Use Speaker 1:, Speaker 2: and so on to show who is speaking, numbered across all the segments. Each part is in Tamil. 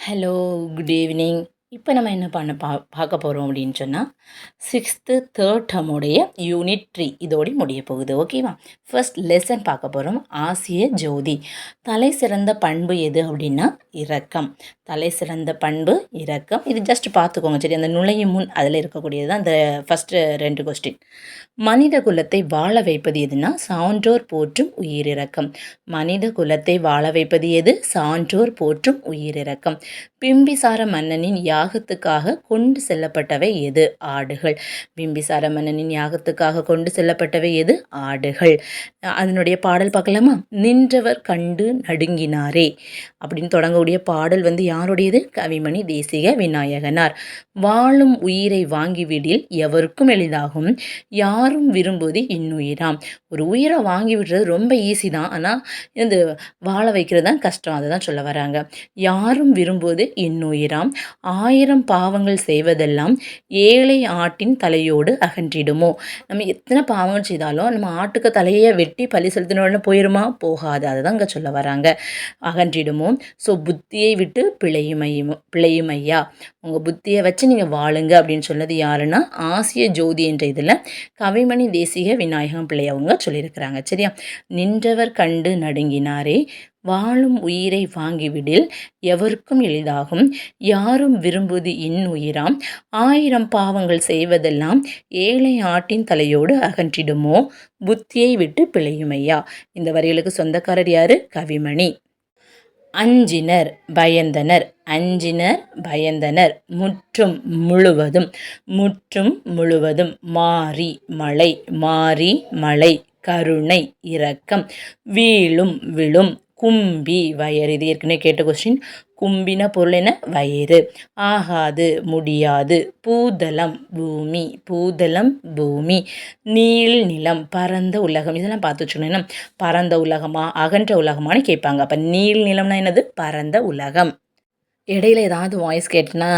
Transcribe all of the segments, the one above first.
Speaker 1: Hello, good evening. இப்போ நம்ம என்ன பண்ண பார்க்க போகிறோம் அப்படின்னு சொன்னால், 6th தேர்ட் டேர்முடைய யூனிட் 3 இதோடு முடிய போகுது. ஓகேவா? ஃபர்ஸ்ட் லெசன் பார்க்க போகிறோம். ஆசிய ஜோதி. தலை சிறந்த பண்பு எது அப்படின்னா இரக்கம். தலை சிறந்த பண்பு இரக்கம். இது ஜஸ்ட் பார்த்துக்கோங்க. சரி, அந்த நுழையும் முன் அதில் இருக்கக்கூடியது தான் அந்த ஃபஸ்ட்டு 2 கொஸ்டின். மனித குலத்தை வாழ வைப்பது எதுனா சான்றோர் போற்றும் உயிரிரக்கம். மனித குலத்தை வாழ வைப்பது எது? சான்றோர் போற்றும் உயிரிரக்கம். பிம்பிசார மன்னனின் யாகத்துக்காக கொண்டு செல்லப்பட்டவை எது? ஆடுகள். பிம்பிசார மன்னனின் யாகத்துக்காக கொண்டு செல்லப்பட்டவை எது? ஆடுகள். அதனுடைய பாடல் பார்க்கலாமா? நின்றவர் கண்டு நடுங்கினாரே அப்படின்னு தொடங்கக்கூடிய பாடல் வந்து யாருடையது? கவிமணி தேசிக விநாயகனார். வாழும் உயிரை வாங்கிவிடில் எவருக்கும் எளிதாகும், யாரும் விரும்புவது இன்னுயிராம். ஒரு உயிரை வாங்கி விடுறது ரொம்ப ஈஸி தான், ஆனால் இந்த வாழ வைக்கிறது தான் கஷ்டம். அதை தான் சொல்ல வராங்க. யாரும் விரும்புவது இன்னுயிராம், 1000 பாவங்கள் செய்வதெல்லாம் ஏழை ஆட்டின் தலையோடு அகன்றிடுமோ. நம்ம எத்தனை பாவங்கள் செய்தாலும் நம்ம ஆட்டுக்கு தலையை வெட்டி பழி செலுத்தினோடனே போயிருமா? போகாது. அதை தான் இங்கே சொல்ல வராங்க. அகன்றிடுமோ. ஸோ புத்தியை விட்டு பிழையும் ஐயா, உங்கள் புத்தியை வச்சு நீங்கள் வாழுங்க அப்படின்னு சொன்னது யாருன்னா ஆசிய ஜோதி என்ற இதில் கவிமணி தேசிக விநாயகம் பிள்ளை அவங்க சொல்லியிருக்கிறாங்க. சரியா? நின்றவர் கண்டு நடுங்கினாரே, வாழும் உயிரை வாங்கிவிடில் எவருக்கும் எளிதாகும், யாரும் விரும்புவது இன்னுயிராம், 1000 பாவங்கள் செய்வதெல்லாம் ஏழை ஆட்டின் தலையோடு அகன்றிடுமோ, புத்தியை விட்டு பிழையுமையா. இந்த வரிகளுக்கு சொந்தக்காரர் யாரு? கவிமணி. அஞ்சினர் பயந்தனர். அஞ்சினர் பயந்தனர். முற்றும் முழுவதும். முற்றும் முழுவதும். மாரி மழை. மாரி மழை. கருணை இரக்கம். வீழும் விழும். கும்பி வயறு. இது ஏற்கனவே கேட்ட கொஸ்டின். கும்பின பொருள் என்ன? வயிறு. ஆகாது முடியாது. பூதலம் பூமி. பூதலம் பூமி. நீள் நிலம் பரந்த உலகம். இதெல்லாம் பார்த்து வச்சுக்கணும். பரந்த உலகமா அகன்ற உலகமானு கேட்பாங்க. அப்போ நீள் நிலம்னா என்னது? பரந்த உலகம். இடையில ஏதாவது வாய்ஸ் கேட்டுனா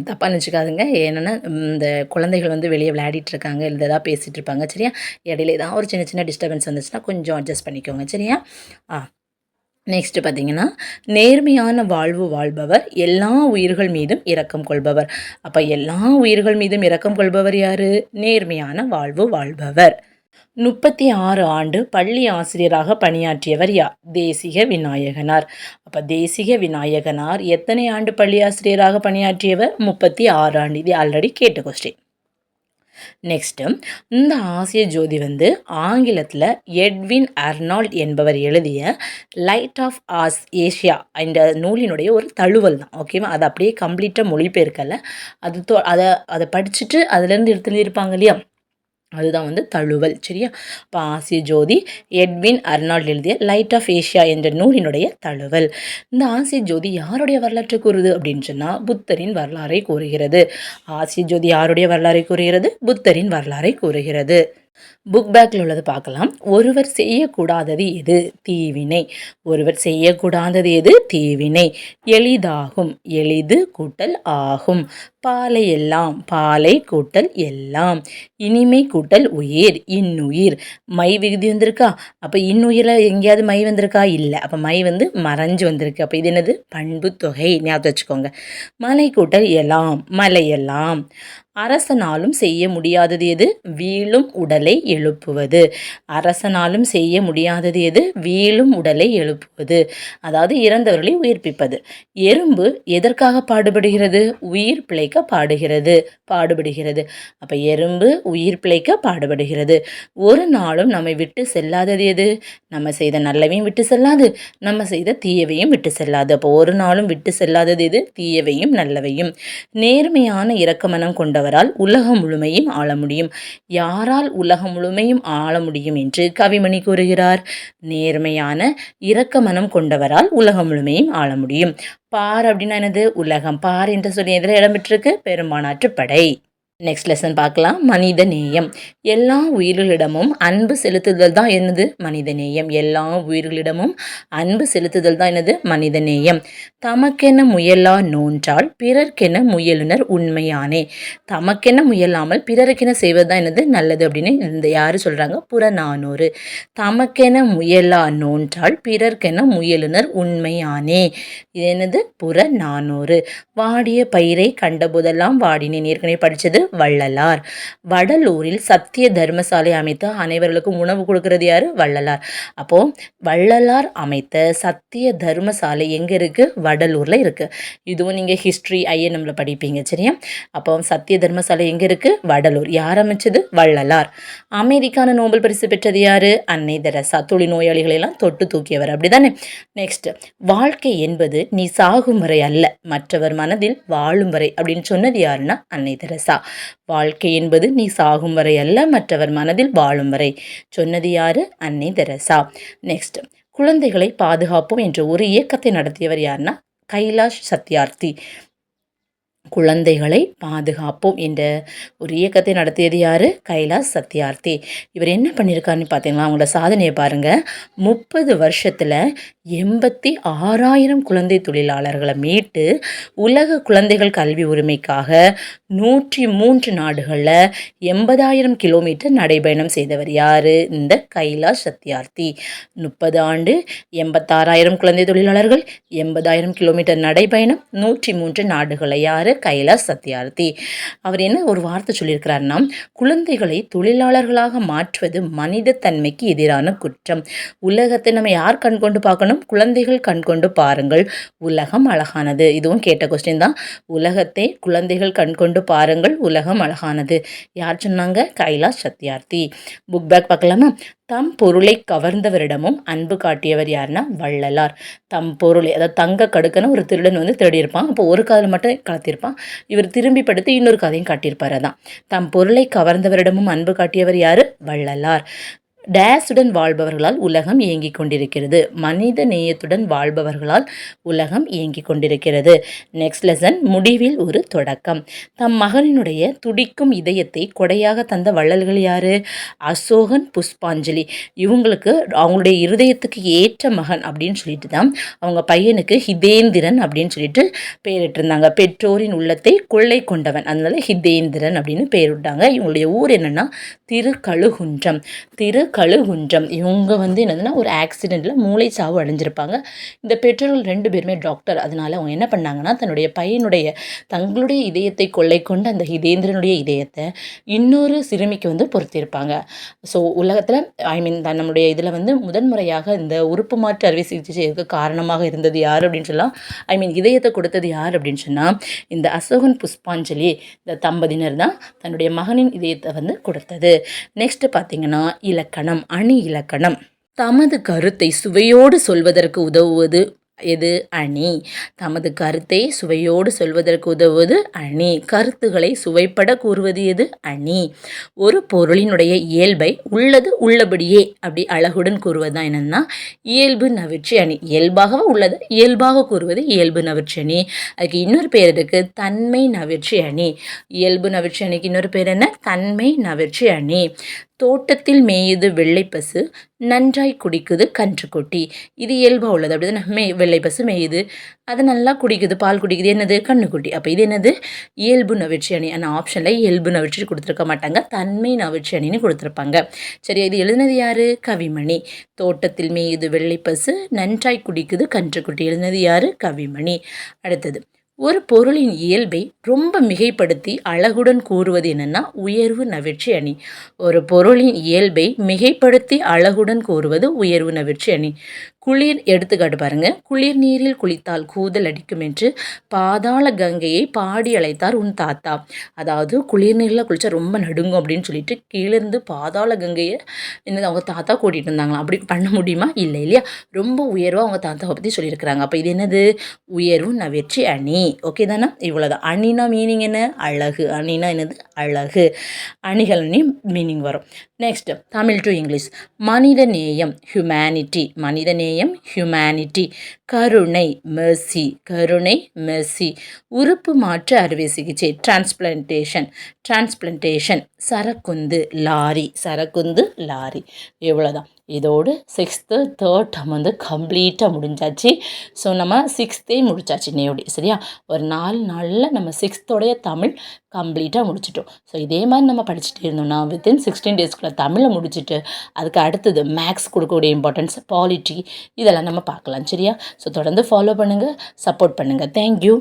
Speaker 1: தப்பாக நினச்சிக்காதுங்க. ஏன்னா இந்த குழந்தைகள் வந்து வெளியே விளையாடிட்டு இருக்காங்க, இல்லை ஏதாவது பேசிகிட்டு இருப்பாங்க. சரியா? இடையில ஏதாவது ஒரு சின்ன சின்ன டிஸ்டர்பன்ஸ் வந்துச்சுன்னா கொஞ்சம் அட்ஜஸ்ட் பண்ணிக்கோங்க. சரியா? நெக்ஸ்ட்டு பார்த்தீங்கன்னா, நேர்மையான வாழ்வு வாழ்பவர், எல்லா உயிர்கள் மீதும் இரக்கம் கொள்பவர். அப்போ எல்லா உயிர்கள் மீதும் இரக்கம் கொள்பவர் யார்? நேர்மையான வாழ்வு வாழ்பவர். 36 ஆண்டு பள்ளி ஆசிரியராக பணியாற்றியவர் யார்? தேசிக விநாயகனார். அப்போ தேசிக விநாயகனார் எத்தனை ஆண்டு பள்ளி ஆசிரியராக பணியாற்றியவர்? 36 ஆண்டு. இது ஆல்ரெடி கேட்ட கொஸ்டின். நெக்ஸ்ட்டு, இந்த ஆசிய ஜோதி வந்து ஆங்கிலத்தில் எட்வின் அர்னால்ட் என்பவர் எழுதிய லைட் ஆஃப் ஏஷியா என்ற நூலினுடைய ஒரு தழுவல் தான். ஓகேவா? அதை அப்படியே கம்ப்ளீட்டாக மொழிபெயர்க்கலை. அதை படிச்சுட்டு அதுலேருந்து எழுதியிருப்பாங்க இல்லையா, அதுதான் வந்து தழுவல். சரியா? இப்போ ஆசிய ஜோதி எட்வின் அர்னால்ட் எழுதிய லைட் ஆஃப் ஏஷியா என்ற நூலினுடைய தழுவல். இந்த ஆசிய ஜோதி யாருடைய வரலாற்றை கூறுது அப்படின்னு சொன்னால் புத்தரின் வரலாறை கூறுகிறது. ஆசிய ஜோதி யாருடைய வரலாறை கூறுகிறது? புத்தரின் வரலாறை கூறுகிறது. புக் பேக்கில் உள்ளது பார்க்கலாம். ஒருவர் செய்யக்கூடாதது எது? தீவினை. ஒருவர் செய்யக்கூடாதது எது? தீவினை. எளிதாகும். எளிது கூட்டல் ஆகும். பாலை எல்லாம். பாலை கூட்டல் எல்லாம். இனிமை கூட்டல் உயிர். இன்னுயிர். மை விகுதி வந்திருக்கா? அப்போ இன்னுயிரில் எங்கேயாவது மை வந்திருக்கா? இல்லை. அப்போ மை வந்து மறைஞ்சு வந்திருக்கு. அப்போ இது என்னது? பண்பு தொகை. ஞாபகம் வச்சுக்கோங்க. மலை கூட்டல் எல்லாம். மலையெல்லாம். அரசனாலும் செய்ய முடியாதது எது? வீழும் உடலை எழுப்புவது. அரசனாலும் செய்ய முடியாதது எது? வீழும் உடலை எழுப்புவது. அதாவது இறந்தவர்களை உயிர்ப்பிப்பது. எறும்பு எதற்காக பாடுபடுகிறது? உயிர் பிழைக்க பாடுபடுகிறது. அப்போ எறும்பு உயிர் பிழைக்க பாடுபடுகிறது. ஒரு நாளும் நம்மை விட்டு செல்லாதது எது? நம்ம செய்த நல்லவையும் விட்டு செல்லாது, நம்ம செய்த தீயவையும் விட்டு செல்லாது. அப்போ ஒரு நாளும் விட்டு செல்லாதது எது? தீயவையும் நல்லவையும். நேர்மையான இரக்கமனம் கொண்டவரால் உலகம் முழுமையும் ஆள முடியும். யாரால் உலகம் முழுமையும் ஆள முடியும் என்று கவிமணி கூறுகிறார்? நேர்மையான இரக்கமனம் கொண்டவரால் உலகம் முழுமையும் ஆள முடியும். பார் அப்படின்னா என்னது? உலகம். பார் என்று சொல்லி எதில் இடம்பெற்றிருக்கு? பெரும்பானாற்று படை. நெக்ஸ்ட் லெசன் பார்க்கலாம். மனித நேயம். எல்லா உயிர்களிடமும் அன்பு செலுத்துதல் தான் என்னது? மனித நேயம். எல்லா உயிர்களிடமும் அன்பு செலுத்துதல் தான் என்னது? மனித நேயம். தமக்கென முயலா நோன்றால் பிறர்க்கென முயலுனர் உண்மையானே. தமக்கென முயலாமல் பிறருக்கென செய்வது தான் என்னது? நல்லது அப்படின்னு இந்த யார் சொல்கிறாங்க? புறநானூறு. தமக்கென முயலா நோன்றால் பிறர்க்கென முயலுனர் உண்மையானே. இது என்னது? புறநானூறு. வாடிய பயிரை கண்டபோதெல்லாம் வாடினேன். ஏற்கனவே படித்தது வள்ளலார். வடலூரில் சத்திய தர்மசாலை அமைத்து அனைவர்களுக்கும் உணவு கொடுக்கறது யாரு? வள்ளலார். அப்போ வள்ளலார் அமைத்த சத்திய தர்மசாலை எங்க இருக்கு? வடலூர்ல இருக்கு. இதுவும் நீங்க ஹிஸ்டரி ஐஎன்எம்ல படிப்பீங்க, சரியா? அப்போ சத்திய தர்மசாலை எங்க இருக்கு? வடலூர். யார் அமைச்சது? வள்ளலார். அமைதிக்கான நோபல் பரிசு பெற்றது யாரு? அன்னை தெரசா. தொழில்நோயாளிகளை எல்லாம் தொட்டு தூக்கியவர், அப்படிதானே? நெக்ஸ்ட், வாழ்க்கை என்பது நீ சாகும் வரை அல்ல, மற்றவர் மனதில் வாழும் வரை அப்படின்னு சொன்னது யாருன்னா அன்னை தெரசா. வாழ்க்கை என்பது நீ சாகும் வரை அல்ல, மற்றவர் மனதில் வாழும் வரை சொன்னது யாரு? அன்னை தெரசா. நெக்ஸ்ட், குழந்தைகளை பாதுகாப்போம் என்ற ஒரு இயக்கத்தை நடத்தியவர் யாருன்னா கைலாஷ் சத்யார்த்தி. குழந்தைகளை பாதுகாப்போம் என்ற ஒரு இயக்கத்தை நடத்தியது யார்? கைலாஷ் சத்யார்த்தி. இவர் என்ன பண்ணியிருக்காருன்னு பார்த்தீங்களா? அவங்களோட சாதனையை பாருங்கள். 30 வருஷத்தில் 86,000 குழந்தை தொழிலாளர்களை மீட்டு உலக குழந்தைகள் கல்வி உரிமைக்காக 103 நாடுகளில் 80,000 கிலோமீட்டர் நடைபயணம் செய்தவர் யார்? இந்த கைலாஷ் சத்யார்த்தி. 30 ஆண்டு, 86,000 குழந்தை தொழிலாளர்கள், 80,000 கிலோமீட்டர் நடைபயணம், 103 நாடுகளை யார்? கைலாஷ் சத்யார்த்தி. அவர் என்ன ஒரு வார்த்தை சொல்லியிருக்கிறாருன்னா, குழந்தைகளை தொழிலாளர்களாக மாற்றுவது மனித தன்மைக்கு எதிரான குற்றம். உலகத்தை நம்ம யார் கண் கொண்டு பார்க்கணும்? குழந்தைகள் கண் கொண்டு பாருங்கள், உலகம் அழகானது. இதுவும் கேட்ட கொஸ்டின் தான். உலகத்தை குழந்தைகள் கண் கொண்டு பாருங்கள், உலகம் அழகானது. யார் சொன்னாங்க? கைலாஷ் சத்யார்த்தி. புக் பேக் பார்க்கலாமா? தம் பொருளை கவர்ந்தவரிடமும் அன்பு காட்டியவர் யாருன்னா வள்ளலார். தம் பொருளை, அதாவது தங்க கடுக்கன்னு ஒரு திருடன் வந்து திருடியிருப்பான். அப்போ ஒரு காதில் மட்டும் கலத்திருப்பான். இவர் திரும்பி படுத்து இன்னொரு கதையும் காட்டியிருப்பார். அதான் தம் பொருளை கவர்ந்தவரிடமும் அன்பு காட்டியவர் யாரு? வள்ளலார். டேஸுடன் வாழ்பவர்களால் உலகம் இயங்கிக் கொண்டிருக்கிறது. மனித நேயத்துடன் வாழ்பவர்களால் உலகம் இயங்கிக் கொண்டிருக்கிறது. நெக்ஸ்ட் லெசன், முடிவில் ஒரு தொடக்கம். தம் மகனினுடைய துடிக்கும் இதயத்தை கொடையாக தந்த வள்ளல்கள் யாரு? அசோகன், புஷ்பாஞ்சலி. இவங்களுக்கு அவங்களுடைய இருதயத்துக்கு ஏற்ற மகன் அப்படின்னு சொல்லிட்டு தான் அவங்க பையனுக்கு ஹிதேந்திரன் அப்படின்னு சொல்லிட்டு பெயரிட்டிருந்தாங்க. பெற்றோரின் உள்ளத்தை கொள்ளை கொண்டவன், அதனால ஹிதேந்திரன் அப்படின்னு பெயரிட்டாங்க. இவங்களுடைய ஊர் என்னன்னா திருக்கழுகுன்றம். திருக்கழுகுன்றம். இவங்க வந்து என்னதுன்னா ஒரு ஆக்சிடெண்ட்டில் மூளை சாவு அடைஞ்சிருப்பாங்க. இந்த பெற்றோர்கள் 2 பேருமே டாக்டர். அதனால அவங்க என்ன பண்ணாங்கன்னா தன்னுடைய பையனுடைய தங்களுடைய இதயத்தை கொள்ளை கொண்ட அந்த ஹிதேந்திரனுடைய இதயத்தை இன்னொரு சிறுமிக்கு வந்து பொருத்தியிருப்பாங்க. ஸோ உலகத்தில் நம்மளுடைய இதில் வந்து முதன்முறையாக இந்த உறுப்பு மாற்று அறுவை சிகிச்சை செய்யறதுக்கு காரணமாக இருந்தது யார் அப்படின்னு சொல்லலாம். இதயத்தை கொடுத்தது யார் அப்படின்னு சொன்னால் இந்த அசோகன், புஷ்பாஞ்சலி இந்த தம்பதியினர் தான் தன்னுடைய மகனின் இதயத்தை வந்து கொடுத்தது. நெக்ஸ்ட் பார்த்தீங்கன்னா இலக்கணம், அணி இலக்கணம். தமது கருத்தை சுவையோடு சொல்வதற்கு உதவுவது எது? அணி. தமது கருத்தை சுவையோடு சொல்வதற்கு உதவுவது அணி. கருத்துக்களை சுவைப்பட கூறுவது எது? அணி. ஒரு பொருளினுடைய இயல்பை உள்ளது உள்ளபடியே அப்படி அழகுடன் கூறுவது தான் என்னன்னா இயல்பு நவிற்சி அணி. இயல்பாக உள்ளது இயல்பாக கூறுவது இயல்பு நவிற்சி அணி. அதுக்கு இன்னொரு பேர் இருக்கு, தன்மை நவிற்சி அணி. இயல்பு நவிற்சி அணிக்கு இன்னொரு பேர் என்ன? தன்மை நவிற்சி அணி. தோட்டத்தில் மேயுது வெள்ளை பசு, நன்றாய் குடிக்குது கன்றுக்குட்டி. இது இயல்பாக உள்ளது, அப்படிதானே? வெள்ளை பசு மேயுது, அது நல்லா குடிக்குது, பால் குடிக்குது, என்னது? கன்றுக்குட்டி. அப்போ இது என்னது? இயல்பு நவிற்சி அணி. ஆனால் ஆப்ஷனில் இயல்பு நவிற்சி கொடுத்துருக்க மாட்டாங்க, தன்மை நவிற்சி அணின்னு கொடுத்துருப்பாங்க. சரி, இது எழுதினது யாரு? கவிமணி. தோட்டத்தில் மேயுது வெள்ளை பசு, நன்றாய் குடிக்குது கன்றுக்குட்டி. எழுதினது யாரு? கவிமணி. அடுத்தது, ஒரு பொருளின் இயல்பை ரொம்ப மிகைப்படுத்தி அழகுடன் கூறுவது என்னன்னா உயர்வு நவிற்சி அணி. ஒரு பொருளின் இயல்பை மிகைப்படுத்தி அழகுடன் கூறுவது உயர்வு நவிற்சி அணி. குளிர், எடுத்துக்காட்டு பாருங்க. குளிர் நீரில் குளித்தால் கூதல் அடிக்கும் என்று பாதாள கங்கையை பாடி அழைத்தார் உன் தாத்தா. அதாவது குளிர் நீரில் குளிச்சா ரொம்ப நடுங்கும் அப்படின்னு சொல்லிட்டு கீழிருந்து பாதாள கங்கையை என்னது அவங்க தாத்தா கூட்டிகிட்டு இருந்தாங்களாம். அப்படி பண்ண முடியுமா? இல்லை இல்லையா? ரொம்ப உயர்வாக அவங்க தாத்தாவை பற்றி சொல்லியிருக்கிறாங்க. அப்போ இது என்னது? உயர்வு நவிற்சி அணி. ஓகே தானே? இவ்வளோதான். அணினா மீனிங் என்ன? அழகு. அணினா என்னது? அழகு. அணிகலனையும் மீனிங் வரும். Next Tamil to English. மனிதநேயம் ஹியூமனிட்டி, மனிதநேயம் ஹியூமனிட்டி. கருணை மெர்சி, கருணை மெர்சி. உறுப்பு மாற்று அறுவை சிகிச்சை டிரான்ஸ்பிளான்டேஷன், டிரான்ஸ்பிளான்டேஷன். சரக்குந்து லாரி, சரக்குந்து லாரி. இவ்வளோதான். இதோடு 6th third term கம்ப்ளீட்டாக முடிஞ்சாச்சு. ஸோ நம்ம 6th முடிச்சாச்சு நேயோடி, சரியா? ஒரு 4 நாளில் நம்ம 6th தமிழ் கம்ப்ளீட்டாக முடிச்சிட்டோம். ஸோ இதே மாதிரி நம்ம படிச்சுட்டே இருந்தோம்னா வித்தின் 16 daysக்குள்ளே தமிழை முடிச்சுட்டு அதுக்கு அடுத்தது மேக்ஸ் கொடுக்கக்கூடிய இம்பார்ட்டன்ஸ், பாலிட்டி, இதெல்லாம் நம்ம பார்க்கலாம், சரியா? ஸோ தொடர்ந்து ஃபாலோ பண்ணுங்கள், சப்போர்ட் பண்ணுங்கள். தேங்க்யூ.